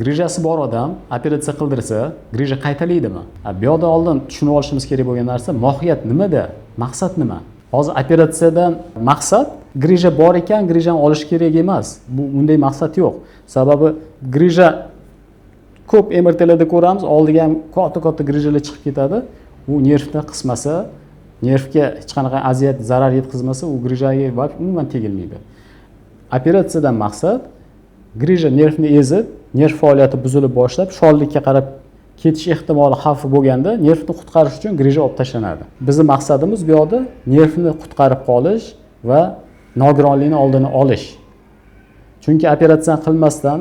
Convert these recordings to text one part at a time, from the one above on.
grijasi bor odam operatsiya qildirsa, grija qaytalaydimi? Bu yerda oldin tushunib olishimiz kerak bo'lgan narsa, mohiyat nimada? Maqsad nima? Hozir operatsiyadan maqsad grija bor ekan, grijani olish kerak emas. Bunday maqsad yo'q. Sababi grija ko'p MRTlarda ko'ramiz, oldiga ham katta grijalar chiqib ketadi. U nervni qismasa, nervga hech qanaqa aziyat, zarar yetkazmasa, u grijaga umuman tegilmaydi. Operatsiyadan maqsad grija nervni ezib, nerv faoliyati buzilib boshlab, shollikka qarab ketish ehtimoli xavfi bo'lganda, nervni qutqarish uchun grija olib tashlanadi. Bizning maqsadimiz bu yerda nervni qutqarib qolish va nogironlikni oldini olish. Chunki operatsiya qilmasdan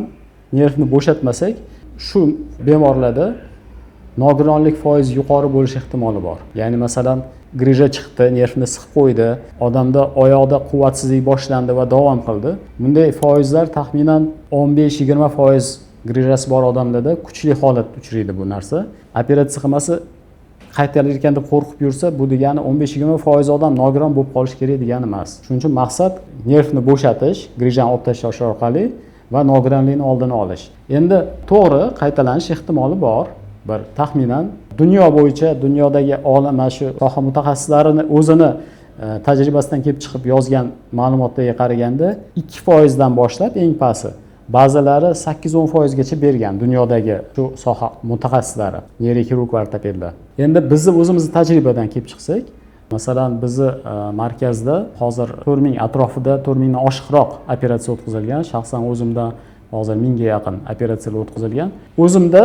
nervni bo'shatmasak, shu bemorlarda nogironlik foizi yuqori bo'lish ehtimoli bor. Ya'ni masalan, grija chiqdi, nervni siqib qo'ydi, odamda oyoqda quvvatsizlik boshlandi va davom qildi. Bunday foizlar taxminan 15-20% grijasi bor odamlarda kuchli holat uchraydi bu narsa. Operatsiya qilmasa qaytalar ekan deb qo'rqib yursa, bu degani 15-20% odam nogiron bo'lib qolish kerak degani emas. Shuning uchun maqsad nervni bo'shatish, grijani olib tashlash orqali va nogironlikni oldini olish. Endi to'g'ri qaytalanish ehtimoli bor. Bir taxminan dunyo bo'yicha, dunyodagi olimlar shu soha mutaxassislarining o'zini tajribasidan kelib chiqib yozgan ma'lumotlarga qaraganda 2% dan boshlab eng pasti, ba'zilari 8-10% gacha bergan dunyodagi shu soha mutaxassislari, neyroxirurg va ortopedlar. Endi bizni o'zimizning tajribadan kelib chiqsak, masalan, bizni markazda hozir 4000 atrofida 4000 dan oshiqroq operatsiya o'tkazilgan. Shaxsan o'zimdan hozir 1000 ga yaqin operatsiyalar o'tkazilgan. O'zimda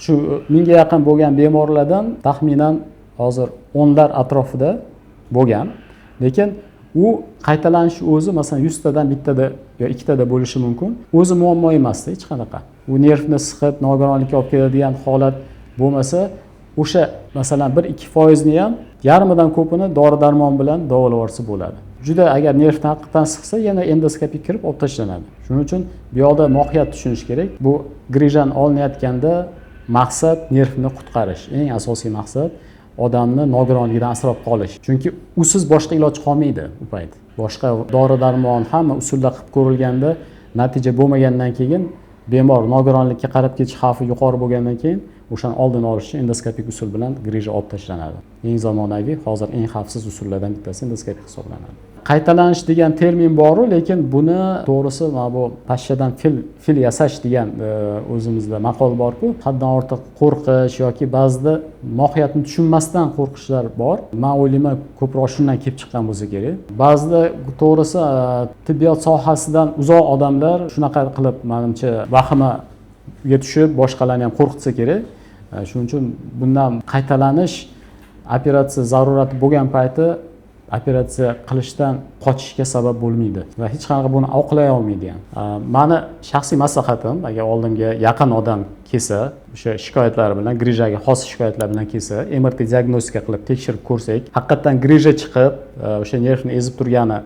shu 1000 ga yaqin bo'lgan bemorlardan taxminan hozir 10lar atrofida bo'lgan. Lekin u qaytalanish o'zi masalan 100 tadan bittada yo 2 tada bo'lishi mumkin. O'zi muammo emas hech qanaqa. U nervni siqib nogironlikka olib keladigan holat bo'lmasa, o'sha masalan 1-2% ni ham yarmidan ko'pini dori-darmon bilan davolavorsa bo'ladi. Juda agar nervni haqiqatan siqsa, yana endoskopik kirib olib tashlanadi. Shuning uchun bu yerda mohiyat tushunish kerak. Bu grijani olinayotganda maqsad nervni qutqarish. Eng asosiy maqsad odamni nogironlikdan asrab qolish. Chunki usiz boshqa iloj qolmaydi u payt. Boshqa dori-darmon hamma usullar qilib ko'rilganda natija bo'lmagandan keyin bemor nogironlikka qarab ketish xavfi yuqori bo'lgandan keyin o'shani oldini olish uchun endoskopik usul bilan grija olib tashlanadi. Eng zamonaviy, hozir eng xavfsiz usullardan bittasi endoskopik hisoblanadi. Qaytalanish degan termin bor-ku, lekin buni to'g'risi mana bu pashshadan fil yasash degan o'zimizda maqol bor-ku, haddan ortiq qo'rqish yoki ba'zida mohiyatni tushunmasdan qo'rqishlar bor. Men o'ylayman, ko'proq shundan kelib chiqqan bo'lsa kerak. Ba'zida to'g'risi tibbiyot sohasidan uzoq odamlar shunaqa qilib, menimcha, vahimaga tushib, boshqalarni ham qo'rqitsa kerak. Shuning uchun bundan qaytalanish operatsiya zarurati bo'lgan payti operatsiya qilishdan qochishga sabab bo'lmaydi va hech qanaqa buni oqlay olmaydi ham. Meni shaxsiy maslahatim, agar oldimga yaqin odam kelsa, o'sha shikoyatlar bilan, grijaga xos shikoyatlar bilan kelsa, MRT diagnostika qilib tekshirib ko'rsak, haqiqatan grija chiqib, o'sha nervni ezib turgani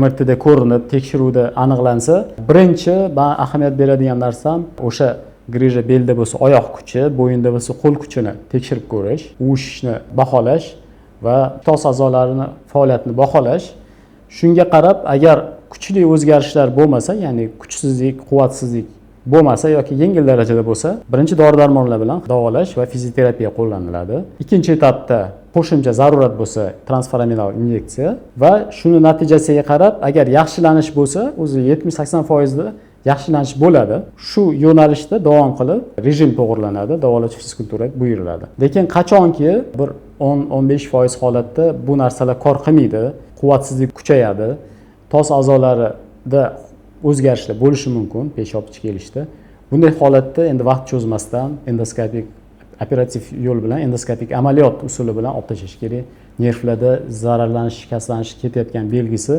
MRTda ko'rinib, tekshiruvda aniqlansa, birinchi men ahamiyat beradigan narsam o'sha grija belda bo'lsa oyoq kuchi, bo'yinda bo'lsa qo'l kuchini tekshirib ko'rish, uvishni baholash va tos a'zolarini faoliyatini baholash. Shunga qarab, agar kuchli o'zgarishlar bo'lmasa, ya'ni kuchsizlik, quvvatsizlik bo'lmasa yoki yengil darajada bo'lsa, birinchi dori-darmonlar bilan davolash va fizioterapiya qo'llaniladi. Ikkinchi etapda qo'shimcha zarurat bo'lsa, transforaminal inyeksiya va shuni natijasiga qarab, agar yaxshilanish bo'lsa, o'zi 70-80% da yaxshilanish bo'ladi. Shu yo'nalishda davom qilib rejim to'g'rilanadi, davolash fizikultura buyuriladi. Lekin qachonki bir 10-15% holatda bu narsalar kor qilmaydi, quvvatsizlik kuchayadi, tos a'zolarida o'zgarishlar bo'lishi mumkin, peshob ichib kelishda. Bunday holatda endi vaqt cho'zmasdan endoskopik operativ yo'l bilan endoskopik amaliyot usuli bilan olib tashlash kerak. Nervlarda zararlanish, shikastlanish ketayotgan belgisi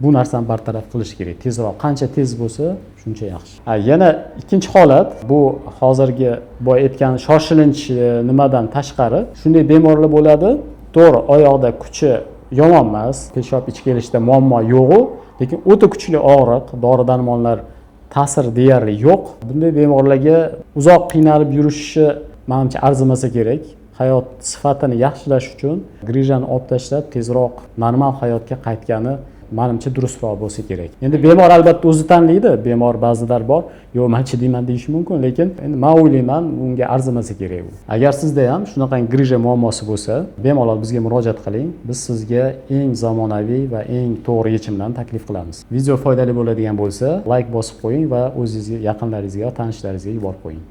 bu narsani bartaraf qilish kerak. Tezroq, qancha tez bo'lsa, shuncha yaxshi. Yana ikkinchi holat, bu hozirgi boy aytgan shoshilinch nimadan tashqari, shunday bemorlar bo'ladi. To'g'ri, oyoqda kuchi yomon emas, peshob ichib kelishda muammo yo'q, lekin o'ta kuchli og'riq, dori-darmonlar ta'sir deyarli yo'q. Bunday bemorlarga uzoq qiynalib yurishi menimcha arzimasa kerak. Hayot sifatini yaxshilash uchun grijani olib tashlab tezroq normal hayotga qaytgani manimcha durustroq bo'lsa kerak. Endi bemor albatta o'zi tanlaydi, bemor ba'zilar bor, yo'q men chidayman deyishi mumkin, lekin endi men o'ylayman unga arzimasa kerak u. Agar sizda ham shunaqangi grija muammosi bo'lsa, bemalol bizga murojaat qiling. Biz sizga eng zamonaviy va eng to'g'ri yechimlarni taklif qilamiz. Video foydali bo'ladigan bo'lsa, like bosib qo'ying va o'zingizga, yaqinlaringizga, tanishlaringizga yuborib qo'ying.